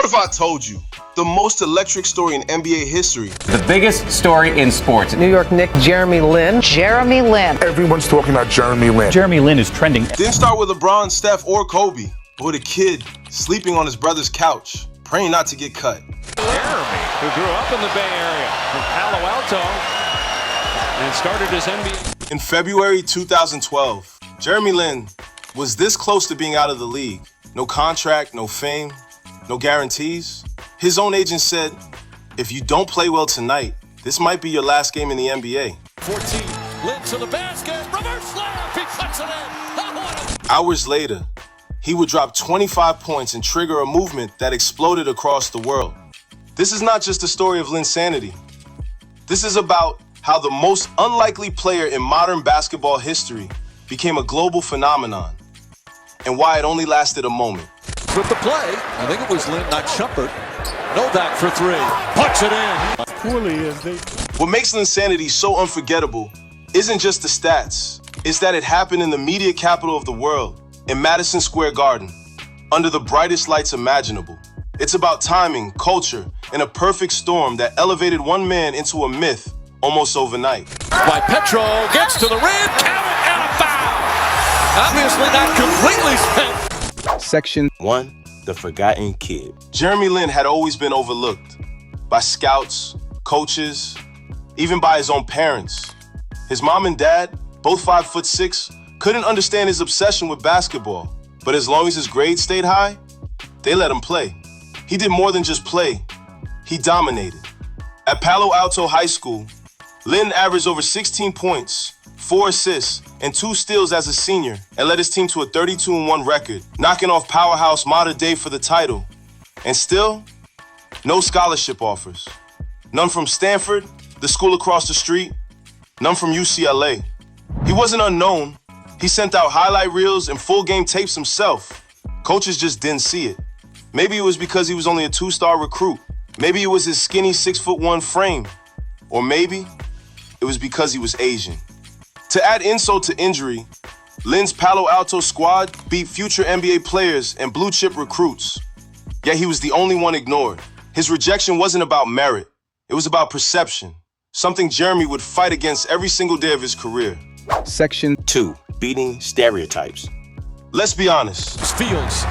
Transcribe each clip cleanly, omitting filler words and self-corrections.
if I told you the most electric story in NBA history? The biggest story in sports. New York Knicks, Jeremy Lin. Jeremy Lin. Everyone's talking about Jeremy Lin. Jeremy Lin is trending. Didn't start with LeBron, Steph, or Kobe, but with a kid sleeping on his brother's couch, praying not to get cut. Jeremy, who grew up in the Bay Area from Palo Alto and started his NBA. In February 2012, Jeremy Lin was this close to being out of the league. No contract, no fame, no guarantees. His own agent said, if you don't play well tonight, this might be your last game in the NBA. 14, Lin to the basket, reverse slam, he cuts it in. Hours later, he would drop 25 points and trigger a movement that exploded across the world. This is not just a story of Linsanity. This is about how the most unlikely player in modern basketball history became a global phenomenon, and why it only lasted a moment. With the play, I think it was Lin, not Shumpert. Novak for three, puts it in. Poorly as they... What makes Linsanity so unforgettable isn't just the stats, it's that it happened in the media capital of the world, in Madison Square Garden, under the brightest lights imaginable. It's about timing, culture, and a perfect storm that elevated one man into a myth almost overnight. By Petro, gets to the rim, count it, and a foul. Obviously not completely spent. Section 1, the forgotten kid. Jeremy Lin had always been overlooked by scouts, coaches, even by his own parents. His mom and dad, both 5'6", couldn't understand his obsession with basketball. But as long as his grades stayed high, they let him play. He did more than just play. He dominated. At Palo Alto High School, Lin averaged over 16 points, 4 assists, and 2 steals as a senior, and led his team to a 32-1 record, knocking off powerhouse Mater Dei for the title. And still, no scholarship offers. None from Stanford, the school across the street, none from UCLA. He wasn't unknown. He sent out highlight reels and full game tapes himself. Coaches just didn't see it. Maybe it was because he was only a 2-star recruit. Maybe it was his skinny 6'1" frame. Or maybe it was because he was Asian. To add insult to injury, Lin's Palo Alto squad beat future NBA players and blue chip recruits. Yet he was the only one ignored. His rejection wasn't about merit. It was about perception. Something Jeremy would fight against every single day of his career. Section 2, beating stereotypes. Let's be honest. Fields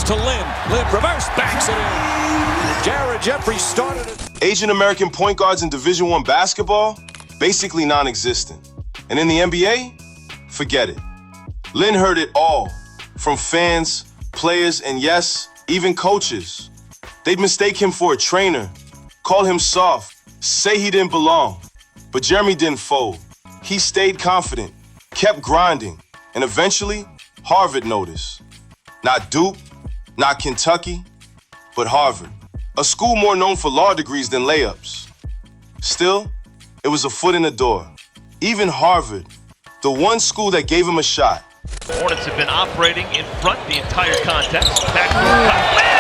to Lin. Lin reverse, backs it in. Jared Jeffrey started it. Asian American point guards in Division I basketball, basically non-existent. And in the NBA, forget it. Lin heard it all, from fans, players, and yes, even coaches. They'd mistake him for a trainer, call him soft, say he didn't belong. But Jeremy didn't fold. He stayed confident, kept grinding, and eventually, Harvard noticed. Not Duke, not Kentucky, but Harvard. A school more known for law degrees than layups. Still, it was a foot in the door. Even Harvard, the one school that gave him a shot. The Hornets have been operating in front the entire contest. Backdoor cut. Lin!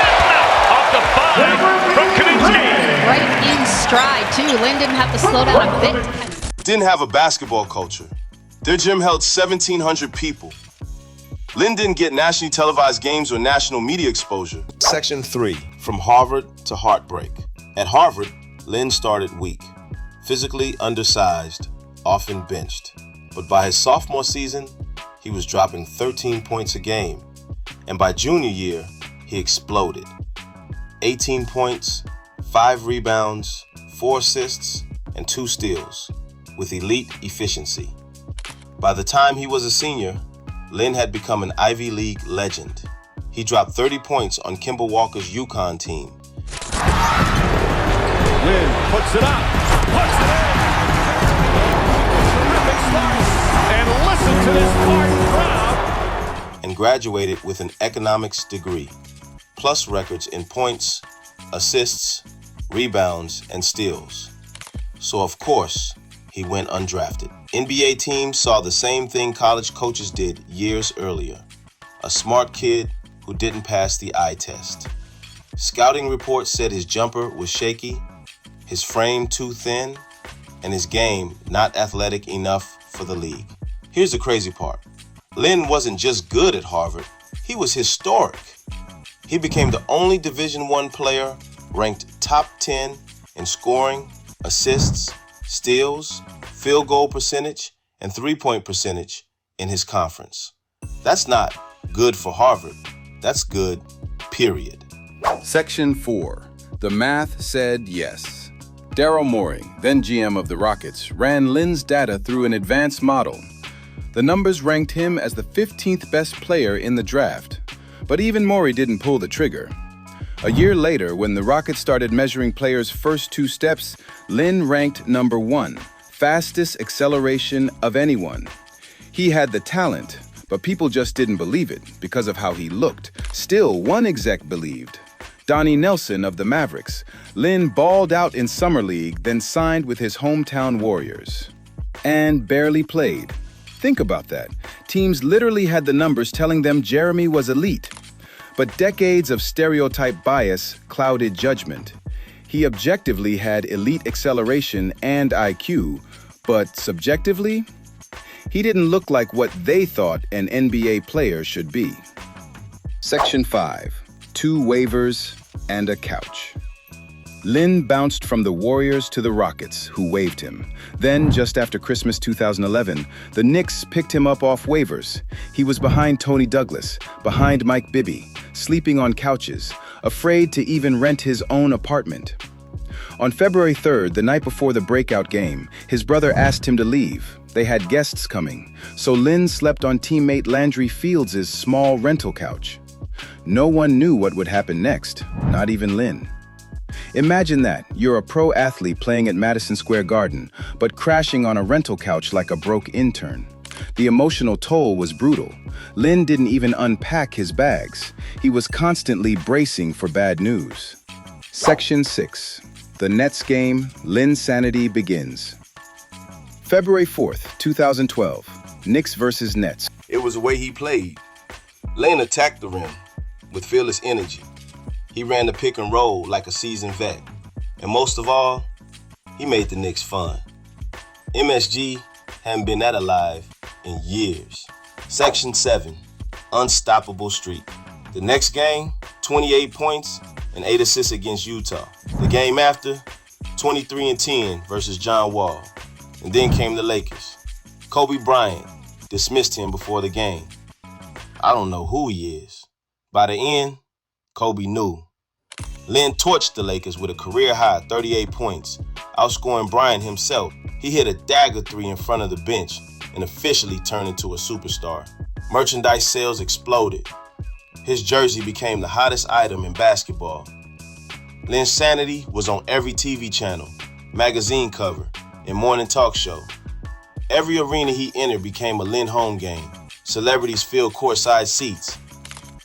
Off the 5 from Kaminsky. Right in stride, too. Lin didn't have to slow down a bit. Didn't have a basketball culture. Their gym held 1,700 people. Lin didn't get nationally televised games or national media exposure. Section 3, from Harvard to heartbreak. At Harvard, Lin started weak, physically undersized, often benched. But by his sophomore season, he was dropping 13 points a game. And by junior year, he exploded. 18 points, 5 rebounds, 4 assists, and 2 steals, with elite efficiency. By the time he was a senior, Lin had become an Ivy League legend. He dropped 30 points on Kemba Walker's UConn team. Lin puts it up, puts it in. Terrific start. And listen to this Spartan crowd. And graduated with an economics degree, plus records in points, assists, rebounds, and steals. So of course, he went undrafted. NBA teams saw the same thing college coaches did years earlier. A smart kid who didn't pass the eye test. Scouting reports said his jumper was shaky, his frame too thin, and his game not athletic enough for the league. Here's the crazy part. Lin wasn't just good at Harvard, he was historic. He became the only Division I player ranked top 10 in scoring, assists, steals, field goal percentage, and three-point percentage in his conference. That's not good for Harvard. That's good, period. Section 4. The math said yes. Daryl Morey, then GM of the Rockets, ran Lin's data through an advanced model. The numbers ranked him as the 15th best player in the draft. But even Morey didn't pull the trigger. A year later, when the Rockets started measuring players' first 2 steps, Lin ranked number 1, fastest acceleration of anyone. He had the talent, but people just didn't believe it because of how he looked. Still, one exec believed. Donnie Nelson of the Mavericks. Lin balled out in Summer League, then signed with his hometown Warriors. And barely played. Think about that. Teams literally had the numbers telling them Jeremy was elite. But decades of stereotype bias clouded judgment. He objectively had elite acceleration and IQ, but subjectively, he didn't look like what they thought an NBA player should be. Section 5. 2 waivers and a couch. Lin bounced from the Warriors to the Rockets, who waived him. Then, just after Christmas 2011, the Knicks picked him up off waivers. He was behind Tony Douglas, behind Mike Bibby, sleeping on couches, afraid to even rent his own apartment. On February 3rd, the night before the breakout game, his brother asked him to leave. They had guests coming, so Lin slept on teammate Landry Fields' small rental couch. No one knew what would happen next, not even Lin. Imagine that, you're a pro athlete playing at Madison Square Garden, but crashing on a rental couch like a broke intern. The emotional toll was brutal. Lin didn't even unpack his bags. He was constantly bracing for bad news. Section 6. The Nets game, Linsanity begins. February 4th, 2012, Knicks versus Nets. It was the way he played. Lin attacked the rim with fearless energy. He ran the pick and roll like a seasoned vet. And most of all, he made the Knicks fun. MSG hadn't been that alive in years. Section 7, unstoppable streak. The next game, 28 points and 8 assists against Utah. The game after, 23-10 versus John Wall. And then came the Lakers. Kobe Bryant dismissed him before the game. I don't know who he is. By the end, Kobe knew. Lin torched the Lakers with a career-high 38 points, outscoring Bryant himself. He hit a dagger 3 in front of the bench and officially turned into a superstar. Merchandise sales exploded. His jersey became the hottest item in basketball. Linsanity was on every TV channel, magazine cover, and morning talk show. Every arena he entered became a Lin home game. Celebrities filled courtside seats.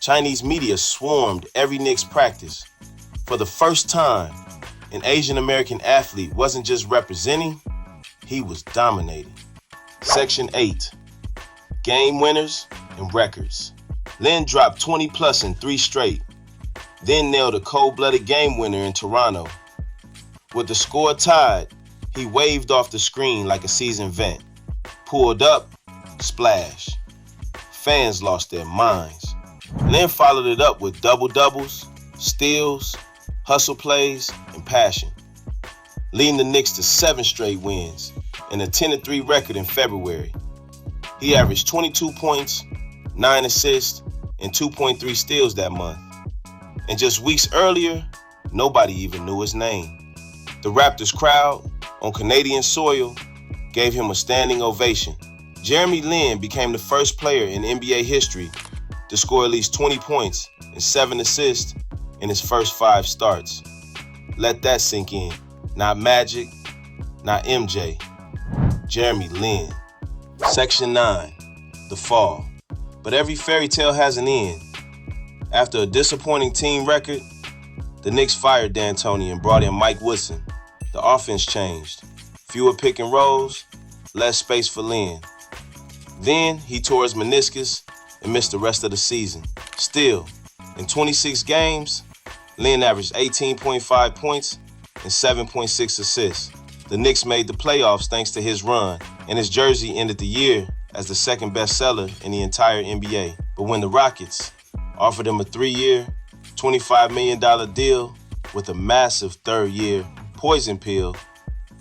Chinese media swarmed every Knicks practice. For the first time, an Asian American athlete wasn't just representing, he was dominating. Section 8, game winners and records. Lin dropped 20 plus in 3 straight, then nailed a cold-blooded game winner in Toronto. With the score tied, he waved off the screen like a seasoned vet. Pulled up, splash. Fans lost their minds. Lin followed it up with double-doubles, steals, hustle plays, and passion, leading the Knicks to 7 straight wins and a 10-3 record in February. He averaged 22 points, 9 assists, and 2.3 steals that month. And just weeks earlier, nobody even knew his name. The Raptors crowd on Canadian soil gave him a standing ovation. Jeremy Lin became the first player in NBA history to score at least 20 points and 7 assists in his first 5 starts. Let that sink in. Not Magic, not MJ, Jeremy Lin. Section 9, the fall. But every fairy tale has an end. After a disappointing team record, the Knicks fired D'Antoni and brought in Mike Woodson. The offense changed. Fewer pick and rolls, less space for Lin. Then he tore his meniscus and missed the rest of the season. Still, in 26 games, Lin averaged 18.5 points and 7.6 assists. The Knicks made the playoffs thanks to his run, and his jersey ended the year as the second best seller in the entire NBA. But when the Rockets offered him a 3-year, $25 million deal with a massive third-year poison pill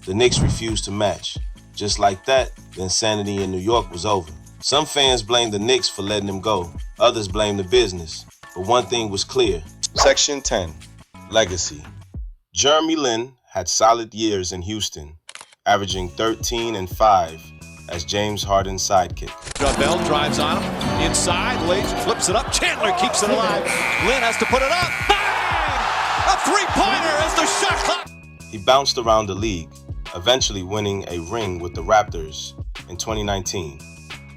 the Knicks refused to match. Just like that, the insanity in New York was over. Some fans blamed the Knicks for letting him go. Others blamed the business. But one thing was clear. Section 10, Legacy. Jeremy Lin had solid years in Houston, averaging 13 and 5 as James Harden's sidekick. Bell drives on him, inside, lays, flips it up. Chandler keeps it alive. Lin has to put it up. Bang! A three-pointer as the shot clock. He bounced around the league, eventually winning a ring with the Raptors in 2019,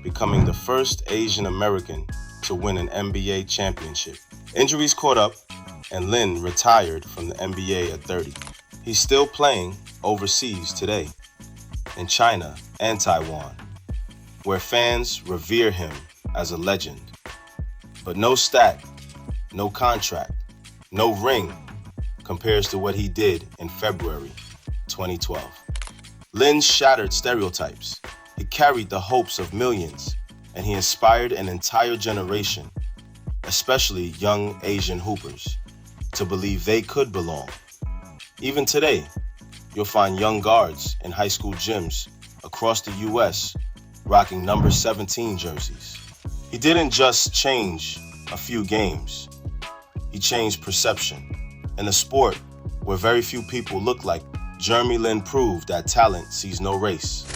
becoming the first Asian American to win an NBA championship. Injuries caught up, and Lin retired from the NBA at 30. He's still playing overseas today, in China and Taiwan, where fans revere him as a legend. But no stat, no contract, no ring compares to what he did in February 2012. Lin shattered stereotypes. He carried the hopes of millions, and he inspired an entire generation, especially young Asian hoopers, to believe they could belong. Even today, you'll find young guards in high school gyms across the US rocking number 17 jerseys. He didn't just change a few games, he changed perception. In a sport where very few people look like, Jeremy Lin proved that talent sees no race.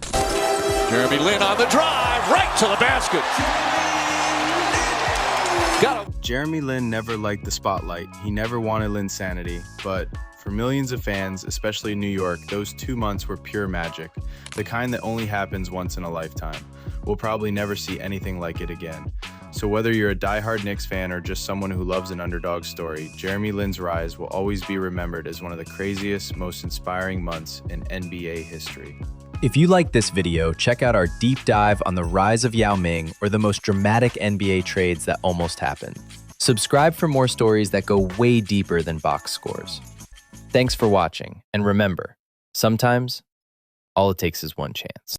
Jeremy Lin on the drive, right to the basket. Got him. Jeremy Lin never liked the spotlight. He never wanted Linsanity, but for millions of fans, especially in New York, those 2 months were pure magic, the kind that only happens once in a lifetime. We'll probably never see anything like it again. So whether you're a diehard Knicks fan or just someone who loves an underdog story, Jeremy Lin's rise will always be remembered as one of the craziest, most inspiring months in NBA history. If you like this video, check out our deep dive on the rise of Yao Ming or the most dramatic NBA trades that almost happened. Subscribe for more stories that go way deeper than box scores. Thanks for watching, and remember, sometimes all it takes is one chance.